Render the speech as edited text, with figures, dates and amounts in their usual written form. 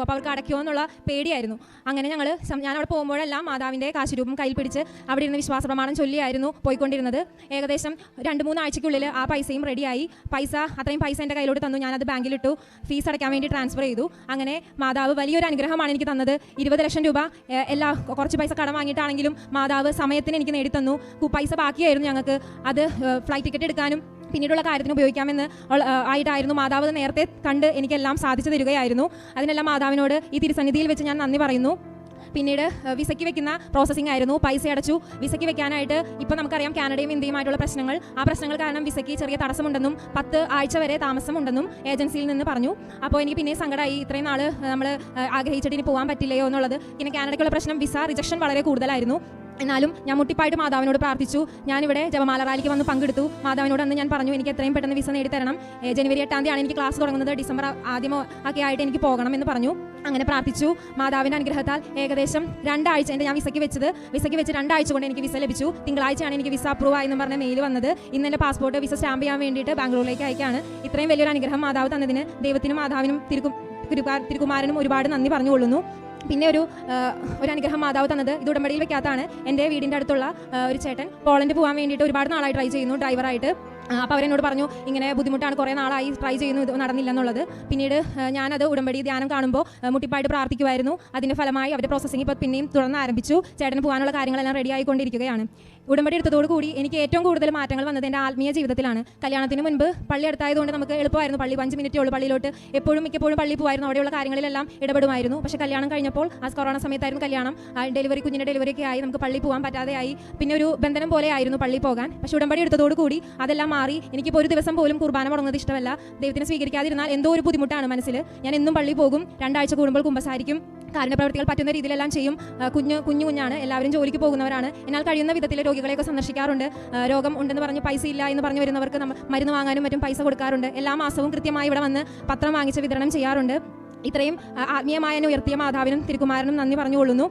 അപ്പോൾ അവർക്ക് അടയ്ക്കുമോ എന്നുള്ള പേടിയായിരുന്നു. അങ്ങനെ ഞാൻ അവിടെ പോകുമ്പോഴെല്ലാം മാതാവിൻ്റെ കാശുരൂപം കയ്യിൽ പിടിച്ച് അവിടെ ഇരുന്ന് വിശ്വാസ പ്രമാണം ചൊല്ലിയായിരുന്നു പോയിക്കൊണ്ടിരുന്നത്. ഏകദേശം 2-3 ആഴ്ചയ്ക്കുള്ളിൽ ആ പൈസയും റെഡിയായി. അത്രയും പൈസ എൻ്റെ കയ്യിലോട്ട് തന്നു. ഞാനത് ബാങ്കിലിട്ടു, ഫീസ് അടയ്ക്കാൻ വേണ്ടി ട്രാൻസ്ഫർ ചെയ്തു. അങ്ങനെ മാതാവ് വലിയൊരു അനുഗ്രഹമാണ് എനിക്ക് തന്നത്. 20 ലക്ഷം രൂപ കുറച്ച് പൈസ കടം വാങ്ങിയിട്ടാണെങ്കിലും മാതാവ് സമയത്തിന് എനിക്ക് നേടിത്തന്നു. പൈസ ബാക്കിയായിരുന്നു ഞങ്ങൾക്ക്. അത് ഫ്ലൈറ്റ് ടിക്കറ്റ് എടുക്കാനും പിന്നീടുള്ള കാര്യത്തിന് ഉപയോഗിക്കാമെന്ന് ആയിട്ടായിരുന്നു. മാതാവ് നേരത്തെ കണ്ട് എനിക്കെല്ലാം സാധിച്ചു തരികയായിരുന്നു. അതിനെല്ലാം മാതാവിനോട് ഈ തിരുസന്നിധിയിൽ വെച്ച് ഞാൻ നന്ദി പറയുന്നു. പിന്നീട് വിസയ്ക്ക് വെക്കുന്ന പ്രോസസ്സിംഗ് ആയിരുന്നു. പൈസ അടച്ചു. വിസയ്ക്ക് വെക്കാനായിട്ട് ഇപ്പോൾ നമുക്കറിയാം കാനഡയും ഇന്ത്യയുമായിട്ടുള്ള പ്രശ്നങ്ങൾ. ആ പ്രശ്നങ്ങൾ കാരണം വിസയ്ക്ക് ചെറിയ തടസ്സമുണ്ടെന്നും 10 ആഴ്ച വരെ താമസമുണ്ടെന്നും ഏജൻസിയിൽ നിന്ന് പറഞ്ഞു. അപ്പോൾ എനിക്ക് പിന്നെ സങ്കടമായി. ഇത്രയും നാൾ നമ്മൾ ആഗ്രഹിച്ചിട്ട് ഇനി പോകാൻ പറ്റില്ലയോ എന്നുള്ളത്. പിന്നെ കാനഡയ്ക്കുള്ള പ്രശ്നം വിസ റിജക്ഷൻ വളരെ കൂടുതലായിരുന്നു. എന്നാലും ഞാൻ മുട്ടിപ്പായിട്ട് മാതാവിനോട് പ്രാർത്ഥിച്ചു. ഞാനിവിടെ ജപമാല റാലിക്ക് വന്ന് പങ്കെടുത്തു. മാതാവിനോട് അന്ന് ഞാൻ പറഞ്ഞു, എനിക്ക് എത്രയും പെട്ടെന്ന് വിസ നേടിത്തരണം. ജനുവരി 8 തീയതിയാണ് എനിക്ക് ക്ലാസ് തുടങ്ങുന്നത്. ഡിസംബർ ആദ്യമോ ഒക്കെ ആയിട്ട് എനിക്ക് പോകണം എന്ന് പറഞ്ഞു. അങ്ങനെ പ്രാർത്ഥിച്ചു. മാതാവിൻ്റെ അനുഗ്രഹത്താൽ ഏകദേശം 2 ആഴ്ച ഞാൻ വിസയ്ക്ക് വെച്ച് 2 ആഴ്ച കൊണ്ട് എനിക്ക് വിസ ലഭിച്ചു. തിങ്കളാഴ്ചയാണ് എനിക്ക് വിസ അപ്രൂവ് ആയെന്ന് പറഞ്ഞ മെയിൽ വന്നത്. ഇന്ന് എൻ്റെ പാസ്പോർട്ട് വിസ സ്റ്റാമ്പ് ചെയ്യാൻ വേണ്ടിയിട്ട് ബാംഗ്ലൂരിലേക്ക് അയക്കുകയാണ്. ഇത്രയും വലിയൊരു അനുഗ്രഹം മാതാവ് തന്നതിന് ദൈവത്തിനും മാതാവിനും തിരുകുമാരനും ഒരുപാട് നന്ദി പറഞ്ഞുകൊള്ളുന്നു. പിന്നെ ഒരു അനുഗ്രഹം മാതാവ് തന്നത് ഇത് ഉടമ്പടിയിൽ വെക്കാത്തതാണ്. എൻ്റെ വീടിൻ്റെ അടുത്തുള്ള ഒരു ചേട്ടൻ പോളണ്ട് പോകാൻ വേണ്ടിയിട്ട് ഒരുപാട് നാളായി ട്രൈ ചെയ്യുന്നു ഡ്രൈവറായിട്ട്. അപ്പോൾ അവരെന്നോട് പറഞ്ഞു, ഇങ്ങനെ ബുദ്ധിമുട്ടാണ്, കുറേ നാളായി ട്രൈ ചെയ്യുന്നു, ഇത് നടന്നില്ല എന്നുള്ളത്. പിന്നീട് ഞാനത് ഉടമ്പടി ധ്യാനം കാണുമ്പോൾ മുട്ടിപ്പായിട്ട് പ്രാർത്ഥിക്കുമായിരുന്നു. അതിൻ്റെ ഫലമായി അവരുടെ പ്രോസസ്സിംഗ് ഇപ്പോൾ പിന്നെയും തുടർന്ന് ആരംഭിച്ചു. ചേട്ടന് പോകാനുള്ള കാര്യങ്ങളെല്ലാം റെഡി ആയിക്കൊണ്ടിരിക്കുകയാണ്. ഉടമ്പടി എടുത്തതോടുകൂടി എനിക്ക് ഏറ്റവും കൂടുതൽ മാറ്റങ്ങൾ വന്നത് എൻ്റെ ആത്മീയ ജീവിതത്തിലാണ്. കല്യാണത്തിന് മുൻപ് പള്ളി അടുത്തായതുകൊണ്ട് നമുക്ക് എളുപ്പമായിരുന്നു. പള്ളി 5 മിനിറ്റേ ഉള്ളൂ പള്ളിയിലോട്ട്. മിക്കപ്പോഴും പള്ളി പോകുമായിരുന്നു. അവിടെയുള്ള കാര്യങ്ങളിലെല്ലാം ഇടപെടുമായിരുന്നു. പക്ഷേ കല്യാണം കഴിഞ്ഞപ്പോൾ കൊറോണ സമയത്തായിരുന്നു കല്യാണം. കുഞ്ഞിൻ്റെ ഡെലിവറിയൊക്കെ ആയി നമുക്ക് പള്ളി പോകാൻ പറ്റാതെയായി. പിന്നെ ഒരു ബന്ധനം പോലെ ആയിരുന്നു പള്ളി പോകാൻ. പക്ഷേ ഉടമ്പടി എടുത്തതോടുകൂടി അതെല്ലാം മാറി. എനിക്കിപ്പോൾ ഒരു ദിവസം പോലും കുർബാന മുടങ്ങുന്നത് ഇഷ്ടമല്ല. ദൈവത്തിനെ സ്വീകരിക്കാതിരുന്നാൽ എന്തോ ഒരു ബുദ്ധിമുട്ടാണ് മനസ്സിൽ. ഞാൻ എന്നും പള്ളി പോകും. 2 ആഴ്ച കൂടുമ്പോൾ കുമ്പസാരിക്കും. കാരുണ്യപ്രവൃത്തികൾ പറ്റുന്ന രീതിയിലെല്ലാം ചെയ്യും. കുഞ്ഞാണ്, എല്ലാവരും ജോലിക്ക് പോകുന്നവരാണ്. എന്നാൽ കഴിയുന്ന വിധത്തിൽ രോഗികളെയൊക്കെ സന്ദർശിക്കാറുണ്ട്. രോഗം ഉണ്ടെന്ന് പറഞ്ഞ് പൈസ ഇല്ല എന്ന് പറഞ്ഞു വരുന്നവർക്ക് മരുന്ന് വാങ്ങാനും മറ്റും പൈസ കൊടുക്കാറുണ്ട്. എല്ലാ മാസവും കൃത്യമായി ഇവിടെ വന്ന് പത്രം വാങ്ങിച്ച് വിതരണം ചെയ്യാറുണ്ട്. ഇത്രയും ആത്മീയമായ ഉയർത്തിയ മാതാവിനും തിരുകുമാരനും നന്ദി പറഞ്ഞുകൊള്ളുന്നു.